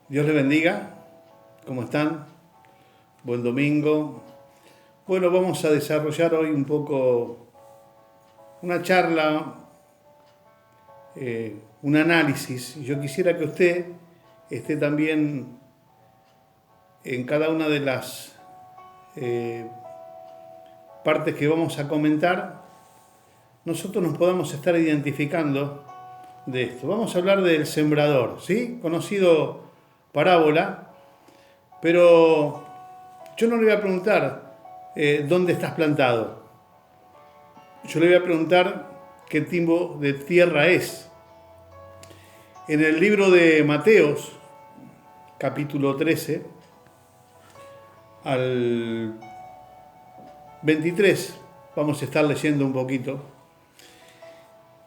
Dios les bendiga. ¿Cómo están? Buen domingo. Bueno, vamos a desarrollar hoy un poco una charla, un análisis. Yo quisiera que usted esté también en cada una de las partes que vamos a comentar. Nosotros nos podamos estar identificando de esto. Vamos a hablar del sembrador, ¿sí? Conocido parábola, pero yo no le voy a preguntar dónde estás plantado. Yo le voy a preguntar qué tipo de tierra es. En el libro de Mateos, capítulo 13, al 23, vamos a estar leyendo un poquito.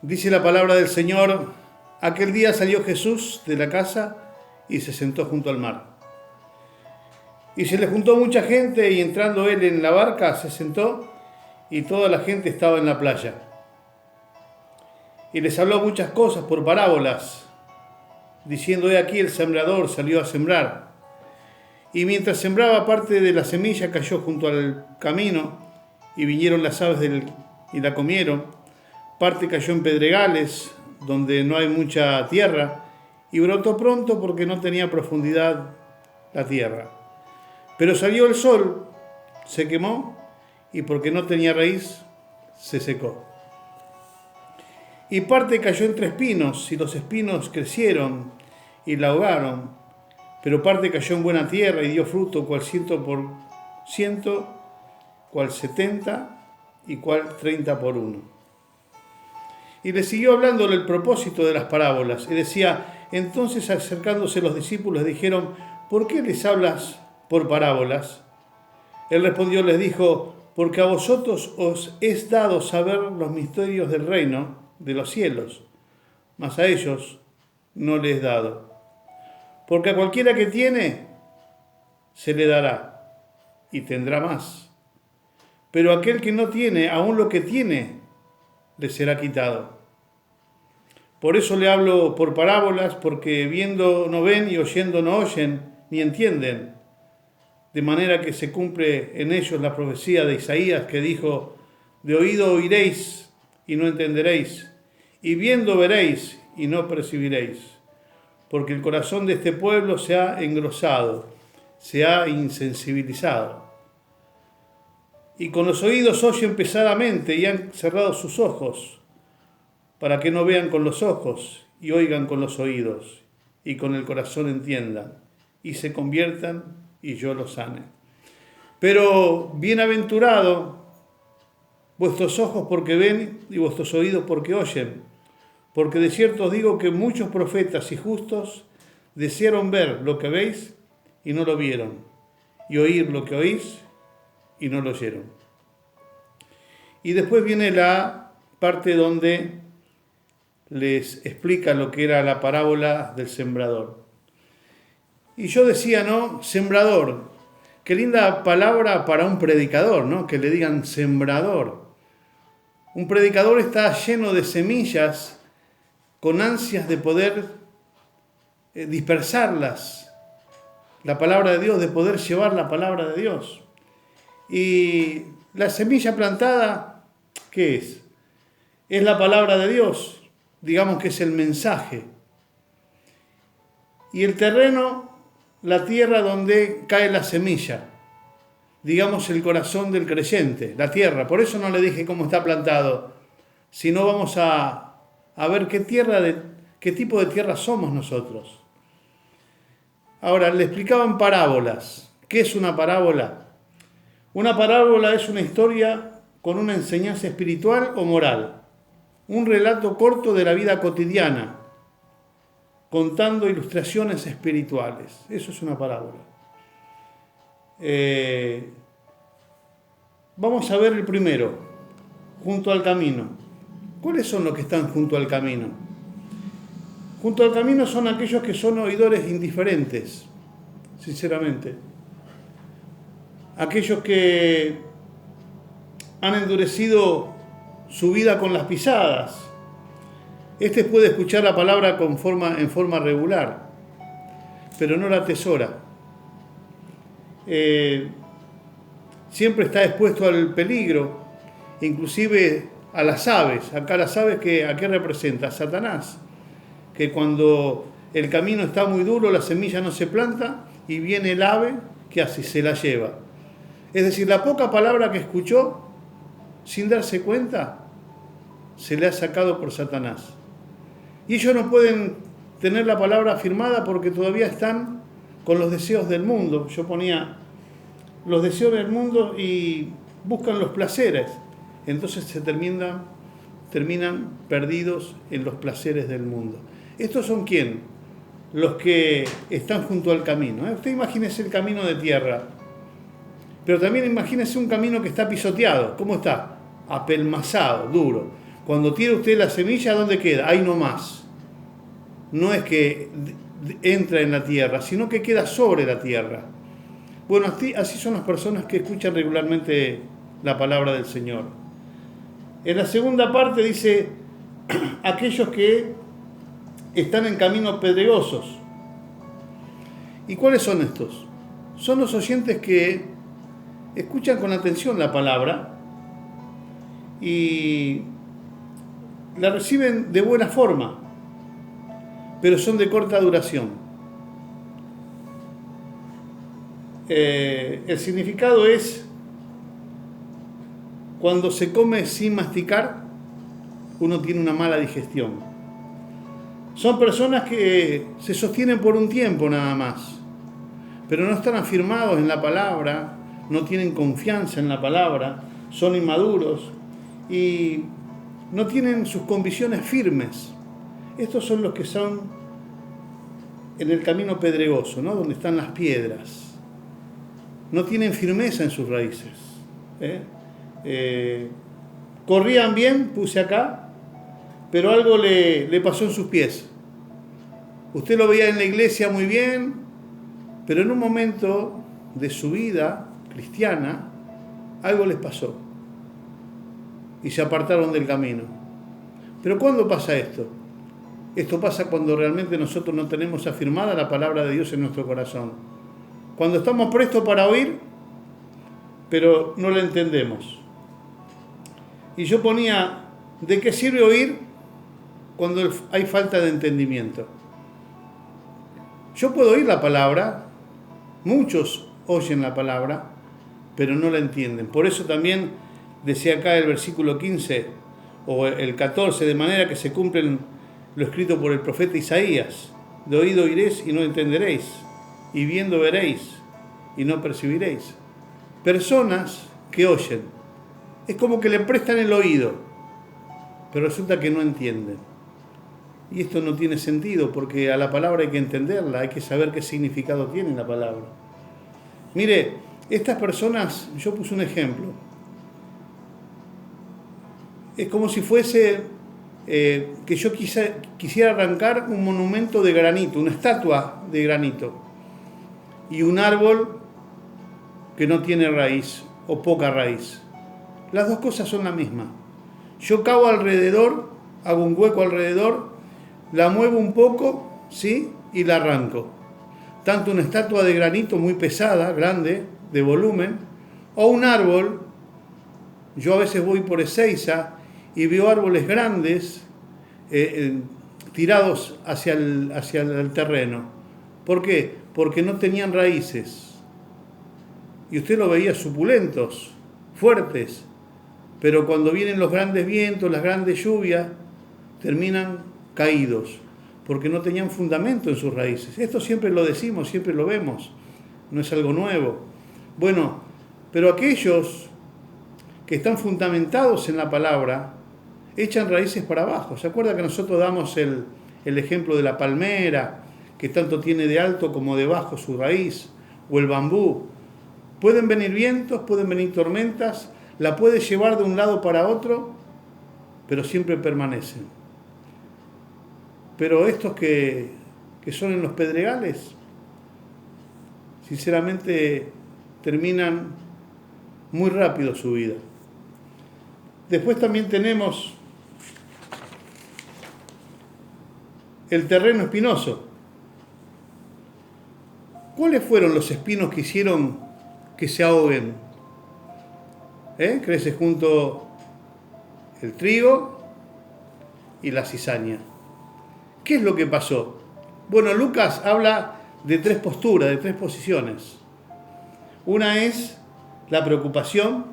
Dice la palabra del Señor: aquel día salió Jesús de la casa y se sentó junto al mar. Y se le juntó mucha gente, y entrando él en la barca se sentó, y toda la gente estaba en la playa. Y les habló muchas cosas por parábolas, diciendo: he aquí el sembrador salió a sembrar. Y mientras sembraba, parte de la semilla cayó junto al camino, y vinieron las aves y la comieron. Parte cayó en pedregales, donde no hay mucha tierra, y brotó pronto porque no tenía profundidad la tierra. Pero salió el sol, se quemó, y porque no tenía raíz, se secó. Y parte cayó entre espinos, y los espinos crecieron y la ahogaron. Pero parte cayó en buena tierra y dio fruto, cual 100 por 100, cual 70 y cual 30 por 1. Y le siguió hablándole el propósito de las parábolas. Y decía: entonces, acercándose los discípulos, dijeron: ¿por qué les hablas por parábolas? Él respondió, les dijo: porque a vosotros os es dado saber los misterios del reino de los cielos, mas a ellos no les es dado. Porque a cualquiera que tiene, se le dará, y tendrá más. Pero a aquel que no tiene, aún lo que tiene, le será quitado. Por eso le hablo por parábolas, porque viendo no ven y oyendo no oyen, ni entienden. De manera que se cumple en ellos la profecía de Isaías, que dijo: de oído oiréis y no entenderéis, y viendo veréis y no percibiréis. Porque el corazón de este pueblo se ha engrosado, se ha insensibilizado. Y con los oídos oyen pesadamente y han cerrado sus ojos, para que no vean con los ojos y oigan con los oídos, y con el corazón entiendan, y se conviertan, y yo los sane. Pero bienaventurado vuestros ojos porque ven, y vuestros oídos porque oyen. Porque de cierto os digo que muchos profetas y justos desearon ver lo que veis y no lo vieron, y oír lo que oís y no lo oyeron. Y después viene la parte donde les explica lo que era la parábola del sembrador. Y yo decía, ¿no? Sembrador. Qué linda palabra para un predicador, ¿no? Que le digan sembrador. Un predicador está lleno de semillas, con ansias de poder dispersarlas. La palabra de Dios, de poder llevar la palabra de Dios. Y la semilla plantada, ¿qué es? Es la palabra de Dios. Digamos que es el mensaje. Y el terreno, la tierra donde cae la semilla. Digamos el corazón del creyente, la tierra. Por eso no le dije cómo está plantado, sino vamos a ver qué tipo de tierra somos nosotros. Ahora, le explicaban parábolas. ¿Qué es una parábola? Una parábola es una historia con una enseñanza espiritual o moral. Un relato corto de la vida cotidiana, contando ilustraciones espirituales. Eso es una parábola. Vamos a ver el primero, junto al camino. ¿Cuáles son los que están junto al camino? Junto al camino son aquellos que son oidores indiferentes, sinceramente. Aquellos que han endurecido su vida con las pisadas. Este puede escuchar la palabra en forma regular, pero no la atesora. Siempre está expuesto al peligro, inclusive a las aves. Acá las aves, ¿a qué representa? A Satanás, que cuando el camino está muy duro, la semilla no se planta y viene el ave que así se la lleva. Es decir, la poca palabra que escuchó, sin darse cuenta, se le ha sacado por Satanás. Y ellos no pueden tener la palabra afirmada porque todavía están con los deseos del mundo. Yo ponía los deseos del mundo y buscan los placeres. Entonces se terminan perdidos en los placeres del mundo. ¿Estos son quién? Los que están junto al camino. Usted imagínese el camino de tierra, pero también imagínese un camino que está pisoteado. ¿Cómo está? Apelmazado, duro. Cuando tira usted la semilla, ¿dónde queda? Ahí nomás. No es que entra en la tierra, sino que queda sobre la tierra. Bueno, así son las personas que escuchan regularmente la palabra del Señor. En la segunda parte dice, aquellos que están en caminos pedregosos. ¿Y cuáles son estos? Son los oyentes que escuchan con atención la palabra y la reciben de buena forma, pero son de corta duración. El significado es cuando se come sin masticar, uno tiene una mala digestión. Son personas que se sostienen por un tiempo nada más, pero no están afirmados en la palabra, no tienen confianza en la palabra, son inmaduros y no tienen sus convicciones firmes. Estos son los que son en el camino pedregoso, ¿no? Donde están las piedras. No tienen firmeza en sus raíces. Corrían bien, puse acá, pero algo le pasó en sus pies. Usted lo veía en la iglesia muy bien, pero en un momento de su vida cristiana, algo les pasó y se apartaron del camino. Pero ¿cuándo pasa esto? Esto pasa cuando realmente nosotros no tenemos afirmada la palabra de Dios en nuestro corazón. Cuando estamos prestos para oír, pero no la entendemos. Y yo ponía, ¿de qué sirve oír cuando hay falta de entendimiento? Yo puedo oír la palabra, muchos oyen la palabra, pero no la entienden. Por eso también decía acá el versículo 15 o el 14, de manera que se cumplen lo escrito por el profeta Isaías: de oído oiréis y no entenderéis, y viendo veréis y no percibiréis. Personas que oyen, es como que le prestan el oído, pero resulta que no entienden. Y esto no tiene sentido, porque a la palabra hay que entenderla, hay que saber qué significado tiene la palabra. Mire, estas personas, yo puse un ejemplo, es como si fuese que yo quisiera arrancar un monumento de granito, una estatua de granito, y un árbol que no tiene raíz o poca raíz. Las dos cosas son la misma. Yo cavo alrededor, hago un hueco alrededor, la muevo un poco, ¿sí? Y la arranco. Tanto una estatua de granito muy pesada, grande, de volumen, o un árbol. Yo a veces voy por Ezeiza y veo árboles grandes tirados hacia el terreno. ¿Por qué? Porque no tenían raíces. Y usted lo veía supulentos, fuertes, pero cuando vienen los grandes vientos, las grandes lluvias, terminan caídos, porque no tenían fundamento en sus raíces. Esto siempre lo decimos, siempre lo vemos, no es algo nuevo. Bueno, pero aquellos que están fundamentados en la palabra, echan raíces para abajo. ¿Se acuerda que nosotros damos el ejemplo de la palmera, que tanto tiene de alto como de bajo su raíz, o el bambú? Pueden venir vientos, pueden venir tormentas, la puede llevar de un lado para otro, pero siempre permanecen. Pero estos que son en los pedregales, sinceramente terminan muy rápido su vida. Después también tenemos el terreno espinoso. ¿Cuáles fueron los espinos que hicieron que se ahoguen? Crece junto el trigo y la cizaña. ¿Qué es lo que pasó? Bueno, Lucas habla de 3 posturas, de 3 posiciones. Una es la preocupación,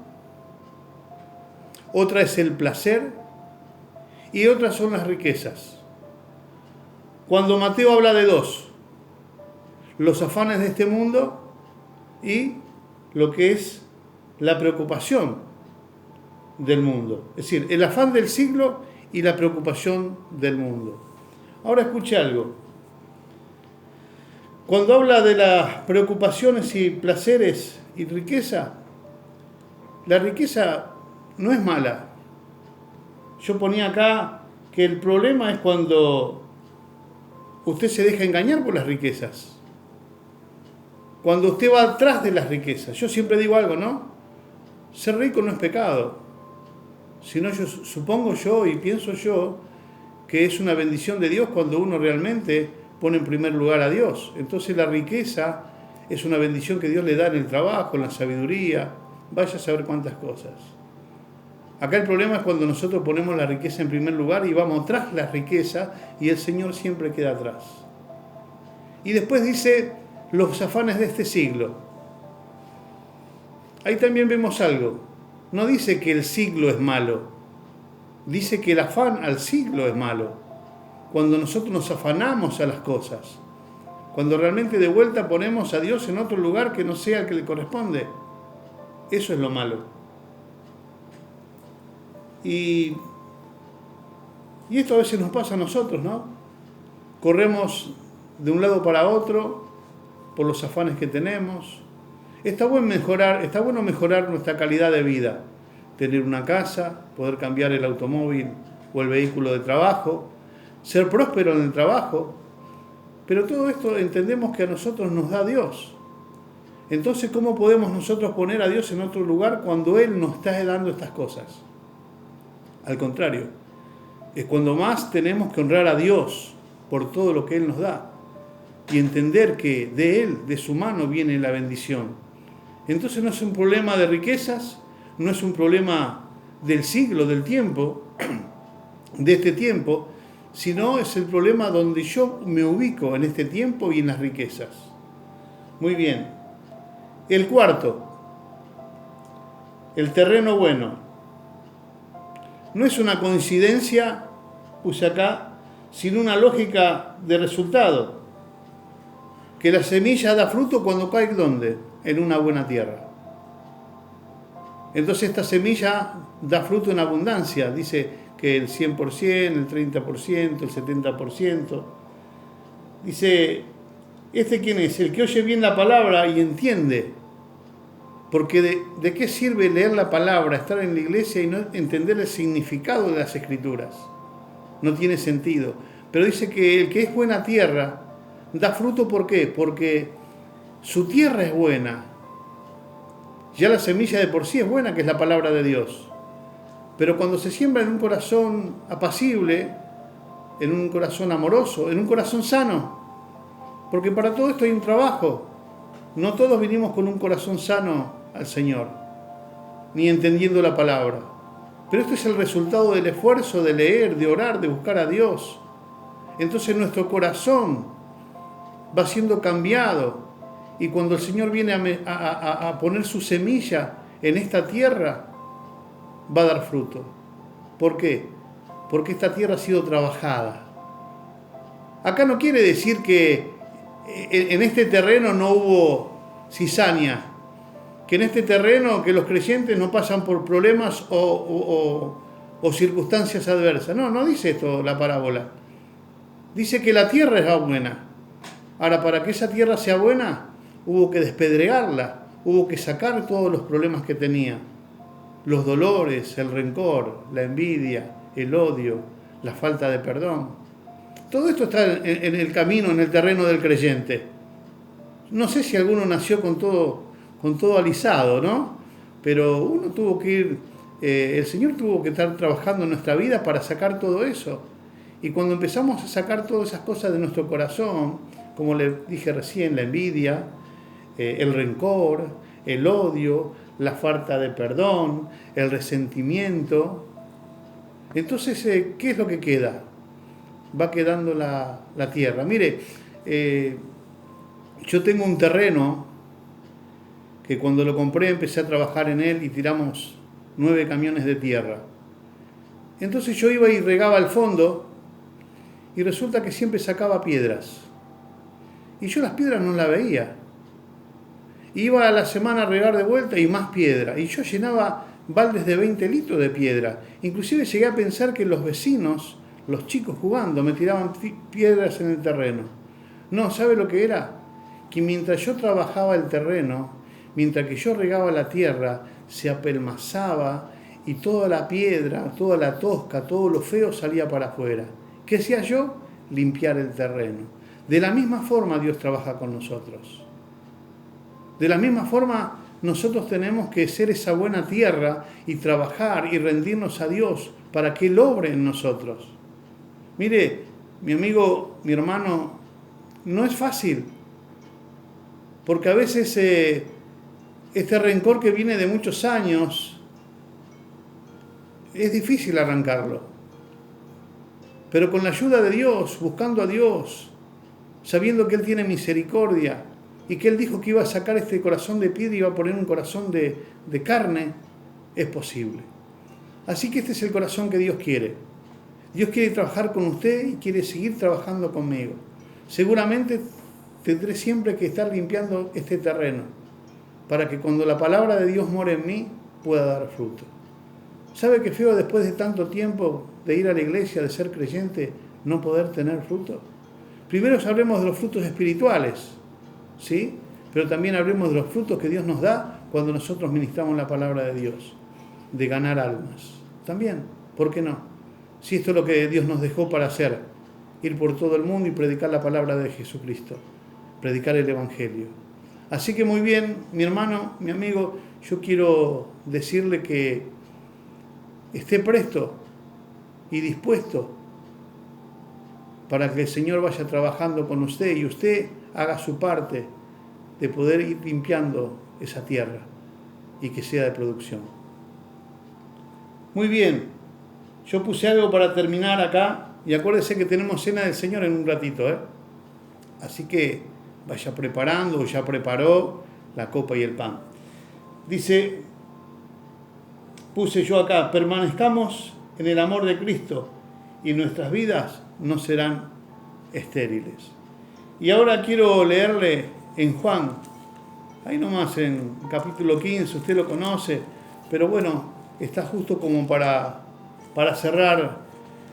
otra es el placer y otras son las riquezas. Cuando Mateo habla de 2, los afanes de este mundo y lo que es la preocupación del mundo. Es decir, el afán del siglo y la preocupación del mundo. Ahora escuche algo. Cuando habla de las preocupaciones y placeres y riqueza, la riqueza no es mala. Yo ponía acá que el problema es cuando usted se deja engañar por las riquezas. Cuando usted va atrás de las riquezas. Yo siempre digo algo, ¿no? Ser rico no es pecado. Sino yo supongo yo y pienso yo que es una bendición de Dios cuando uno realmente pone en primer lugar a Dios. Entonces la riqueza es una bendición que Dios le da en el trabajo, en la sabiduría. Vaya a saber cuántas cosas. Acá el problema es cuando nosotros ponemos la riqueza en primer lugar y vamos tras la riqueza y el Señor siempre queda atrás. Y después dice los afanes de este siglo. Ahí también vemos algo. No dice que el siglo es malo. Dice que el afán al siglo es malo. Cuando nosotros nos afanamos a las cosas. Cuando realmente de vuelta ponemos a Dios en otro lugar que no sea el que le corresponde. Eso es lo malo. Y esto a veces nos pasa a nosotros, ¿no? Corremos de un lado para otro por los afanes que tenemos. Está bueno mejorar nuestra calidad de vida. Tener una casa, poder cambiar el automóvil o el vehículo de trabajo, ser próspero en el trabajo. Pero todo esto entendemos que a nosotros nos da Dios. Entonces, ¿cómo podemos nosotros poner a Dios en otro lugar cuando Él nos está dando estas cosas? Al contrario, es cuando más tenemos que honrar a Dios por todo lo que Él nos da y entender que de Él, de su mano, viene la bendición. Entonces no es un problema de riquezas, no es un problema del siglo, del tiempo, de este tiempo, sino es el problema donde yo me ubico en este tiempo y en las riquezas. Muy bien. El cuarto, el terreno bueno. No es una coincidencia, puse acá, sino una lógica de resultado. Que la semilla da fruto cuando cae ¿dónde? En una buena tierra. Entonces esta semilla da fruto en abundancia. Dice que el 100%, el 30%, el 70%. Dice, ¿este quién es? El que oye bien la palabra y entiende. Porque ¿de qué sirve leer la palabra, estar en la iglesia y no entender el significado de las Escrituras? No tiene sentido. Pero dice que el que es buena tierra da fruto, ¿por qué? Porque su tierra es buena. Ya la semilla de por sí es buena, que es la palabra de Dios. Pero cuando se siembra en un corazón apacible, en un corazón amoroso, en un corazón sano, porque para todo esto hay un trabajo. No todos vinimos con un corazón sano al Señor, ni entendiendo la palabra. Pero esto es el resultado del esfuerzo de leer, de orar, de buscar a Dios. Entonces nuestro corazón va siendo cambiado. Y cuando el Señor viene a poner su semilla en esta tierra, va a dar fruto. ¿Por qué? Porque esta tierra ha sido trabajada. Acá no quiere decir que en este terreno no hubo cizaña, que en este terreno que los creyentes no pasan por problemas o circunstancias adversas. No dice esto la parábola. Dice que la tierra es buena. Ahora, para que esa tierra sea buena, hubo que despedregarla, hubo que sacar todos los problemas que tenía. Los dolores, el rencor, la envidia, el odio, la falta de perdón. Todo esto está en el camino, en el terreno del creyente. No sé si alguno nació con todo alisado, ¿no? Pero uno tuvo que ir, el Señor tuvo que estar trabajando en nuestra vida para sacar todo eso. Y cuando empezamos a sacar todas esas cosas de nuestro corazón, como le dije recién, la envidia, el rencor, el odio, la falta de perdón, el resentimiento. Entonces, ¿qué es lo que queda? Va quedando la tierra. Mire, yo tengo un terreno que cuando lo compré empecé a trabajar en él y tiramos 9 camiones de tierra. Entonces yo iba y regaba al fondo y resulta que siempre sacaba piedras. Y yo las piedras no las veía. Iba a la semana a regar de vuelta y más piedra. Y yo llenaba baldes de 20 litros de piedra. Inclusive llegué a pensar que los vecinos, los chicos jugando, me tiraban piedras en el terreno. No, ¿sabe lo que era? Que mientras yo trabajaba el terreno, mientras que yo regaba la tierra, se apelmazaba y toda la piedra, toda la tosca, todo lo feo salía para afuera. ¿Qué hacía yo? Limpiar el terreno. De la misma forma Dios trabaja con nosotros. De la misma forma nosotros tenemos que ser esa buena tierra y trabajar y rendirnos a Dios para que Él obre en nosotros. Mire, mi amigo, mi hermano, no es fácil. Porque a veces este rencor que viene de muchos años, es difícil arrancarlo. Pero con la ayuda de Dios, buscando a Dios, sabiendo que Él tiene misericordia y que Él dijo que iba a sacar este corazón de piedra y iba a poner un corazón de carne, es posible. Así que este es el corazón que Dios quiere. Dios quiere trabajar con usted y quiere seguir trabajando conmigo. Seguramente tendré siempre que estar limpiando este terreno para que cuando la palabra de Dios more en mí pueda dar fruto. ¿Sabe qué feo después de tanto tiempo de ir a la iglesia, de ser creyente, no poder tener fruto? Primero hablemos de los frutos espirituales, ¿sí? Pero también hablemos de los frutos que Dios nos da cuando nosotros ministramos la palabra de Dios, de ganar almas. También, ¿por qué no? Si esto es lo que Dios nos dejó para hacer, ir por todo el mundo y predicar la palabra de Jesucristo, predicar el Evangelio. Así que muy bien, mi hermano, mi amigo, yo quiero decirle que esté presto y dispuesto para que el Señor vaya trabajando con usted y usted haga su parte de poder ir limpiando esa tierra y que sea de producción. Muy bien, yo puse algo para terminar acá y acuérdese que tenemos cena del Señor en un ratito, Así que vaya preparando, o ya preparó la copa y el pan. Dice, puse yo acá, permanezcamos en el amor de Cristo y nuestras vidas no serán estériles. Y ahora quiero leerle en Juan, ahí nomás en capítulo 15, usted lo conoce, pero bueno, está justo como para cerrar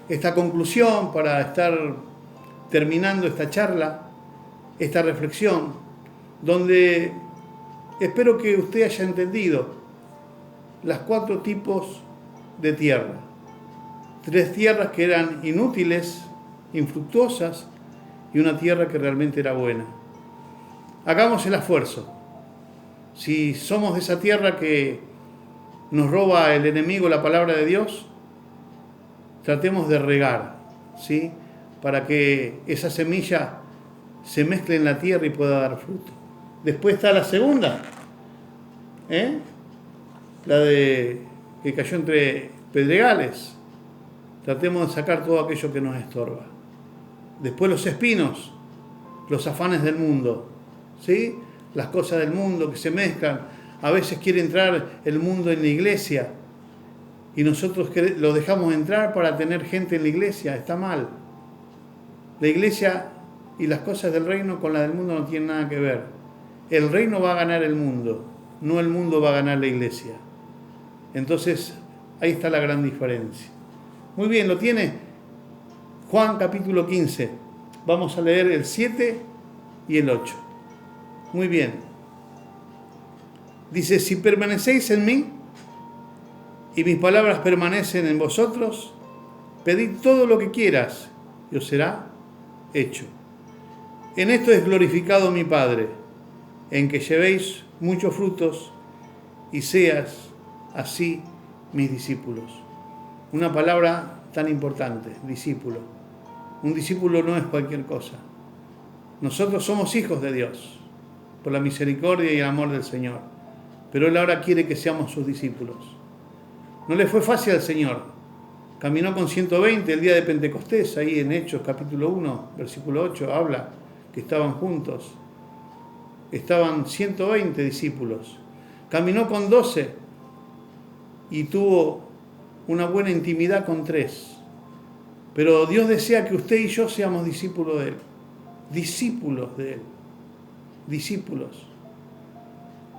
esta conclusión, para estar terminando esta charla, esta reflexión, donde espero que usted haya entendido las 4 tipos de tierra. 3 tierras que eran inútiles, infructuosas, y una tierra que realmente era buena. Hagamos el esfuerzo. Si somos de esa tierra que nos roba el enemigo la palabra de Dios, tratemos de regar, ¿sí? Para que esa semilla se mezcle en la tierra y pueda dar fruto. Después está la segunda, la de que cayó entre pedregales. Tratemos de sacar todo aquello que nos estorba. Después los espinos, los afanes del mundo, ¿sí? Las cosas del mundo que se mezclan. A veces quiere entrar el mundo en la iglesia y nosotros lo dejamos entrar para tener gente en la iglesia. Está mal. La iglesia y las cosas del reino con las del mundo no tienen nada que ver. El reino va a ganar el mundo, no el mundo va a ganar la iglesia. Entonces, ahí está la gran diferencia. Muy bien, ¿lo tiene? Juan capítulo 15. Vamos a leer el 7 y el 8. Muy bien. Dice, si permanecéis en mí y mis palabras permanecen en vosotros, pedid todo lo que quieras y os será hecho. En esto es glorificado mi Padre, en que llevéis muchos frutos y seas así mis discípulos. Una palabra tan importante, discípulo. Un discípulo no es cualquier cosa. Nosotros somos hijos de Dios, por la misericordia y el amor del Señor. Pero Él ahora quiere que seamos sus discípulos. No le fue fácil al Señor. Caminó con 120 el día de Pentecostés, ahí en Hechos capítulo 1, versículo 8, habla que estaban juntos. Estaban 120 discípulos. Caminó con 12 y tuvo una buena intimidad con 3. Pero Dios desea que usted y yo seamos discípulos de Él. Discípulos de Él. Discípulos.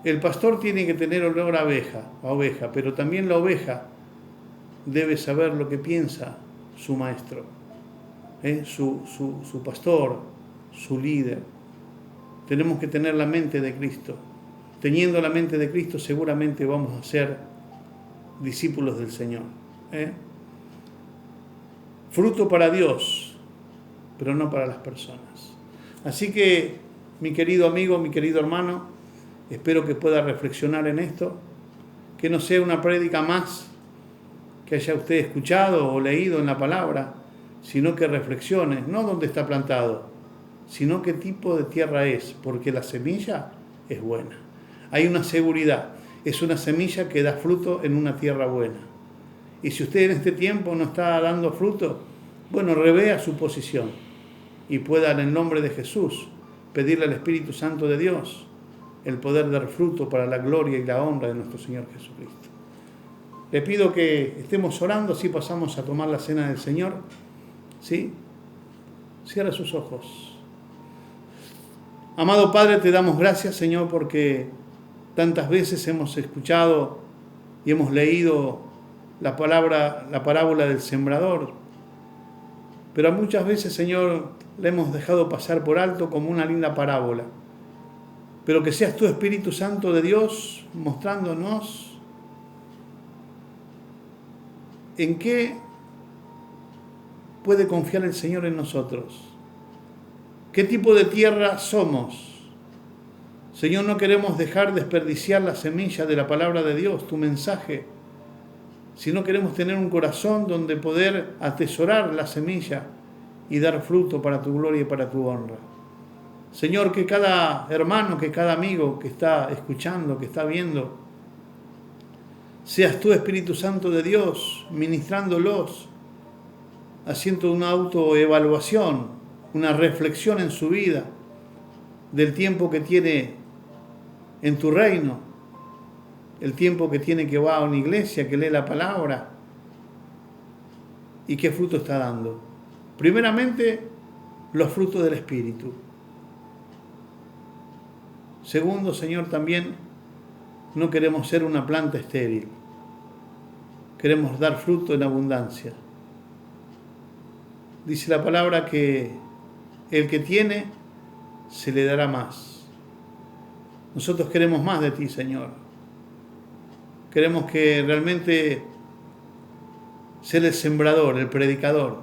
El pastor tiene que tener olor a oveja, pero también la oveja debe saber lo que piensa su maestro, su pastor, su líder. Tenemos que tener la mente de Cristo. Teniendo la mente de Cristo, seguramente vamos a ser discípulos del Señor. Fruto para Dios, pero no para las personas. Así que, mi querido amigo, mi querido hermano, espero que pueda reflexionar en esto, que no sea una prédica más que haya usted escuchado o leído en la palabra, sino que reflexione, no dónde está plantado, sino qué tipo de tierra es, porque la semilla es buena. Hay una seguridad, es una semilla que da fruto en una tierra buena. Y si usted en este tiempo no está dando fruto, bueno, revea su posición y pueda en el nombre de Jesús pedirle al Espíritu Santo de Dios el poder dar fruto para la gloria y la honra de nuestro Señor Jesucristo. Le pido que estemos orando, así pasamos a tomar la cena del Señor. ¿Sí? Cierra sus ojos. Amado Padre, te damos gracias, Señor, porque tantas veces hemos escuchado y hemos leído la parábola del sembrador, pero muchas veces, Señor, la hemos dejado pasar por alto como una linda parábola. Pero que seas tú, Espíritu Santo de Dios, mostrándonos en qué puede confiar el Señor en nosotros. ¿Qué tipo de tierra somos? Señor, no queremos dejar desperdiciar la semilla de la palabra de Dios, tu mensaje, sino queremos tener un corazón donde poder atesorar la semilla y dar fruto para tu gloria y para tu honra. Señor, que cada hermano, que cada amigo que está escuchando, que está viendo, seas tú, Espíritu Santo de Dios, ministrándolos, haciendo una autoevaluación, una reflexión en su vida del tiempo que tiene en tu reino, el tiempo que tiene que va a una iglesia, que lee la palabra y qué fruto está dando. Primeramente, los frutos del Espíritu. Segundo, Señor, también no queremos ser una planta estéril. Queremos dar fruto en abundancia. Dice la palabra que el que tiene, se le dará más. Nosotros queremos más de ti, Señor. Queremos que realmente ser el sembrador, el predicador,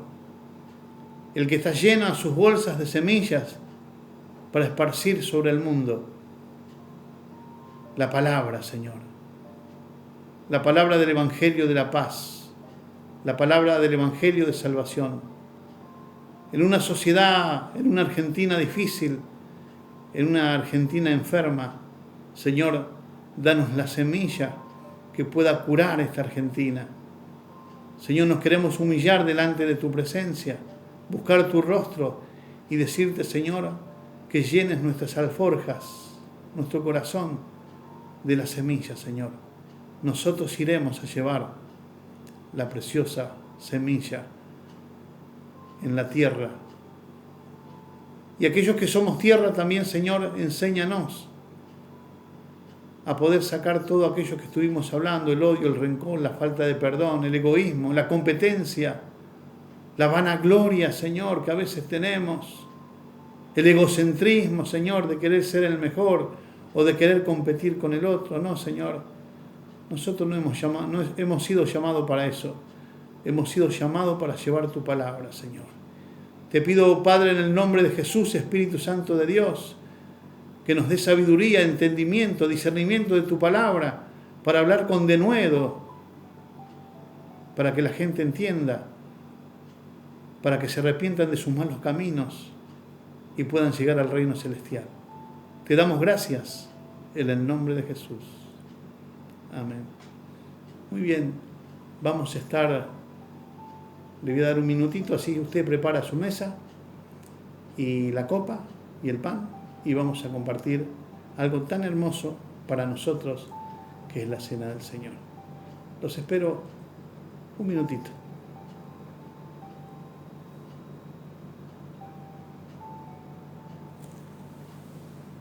el que está lleno a sus bolsas de semillas para esparcir sobre el mundo la palabra, Señor. La palabra del Evangelio de la paz, la palabra del Evangelio de salvación. En una sociedad, en una Argentina difícil, en una Argentina enferma, Señor, danos la semilla que pueda curar esta Argentina. Señor, nos queremos humillar delante de tu presencia, buscar tu rostro y decirte, Señor, que llenes nuestras alforjas, nuestro corazón de la semilla, Señor. Nosotros iremos a llevar la preciosa semilla en la tierra. Y aquellos que somos tierra también, Señor, enséñanos a poder sacar todo aquello que estuvimos hablando, el odio, el rencor, la falta de perdón, el egoísmo, la competencia, la vanagloria, Señor, que a veces tenemos, el egocentrismo, Señor, de querer ser el mejor o de querer competir con el otro. No, Señor, nosotros no hemos sido llamados para eso. Hemos sido llamados para llevar tu palabra, Señor. Te pido, Padre, en el nombre de Jesús, Espíritu Santo de Dios, que nos dé sabiduría, entendimiento, discernimiento de tu palabra, para hablar con denuedo, para que la gente entienda, para que se arrepientan de sus malos caminos y puedan llegar al reino celestial. Te damos gracias en el nombre de Jesús. Amén. Muy bien, vamos a estar, le voy a dar un minutito, así usted prepara su mesa y la copa y el pan, y vamos a compartir algo tan hermoso para nosotros que es la cena del Señor. Los espero un minutito.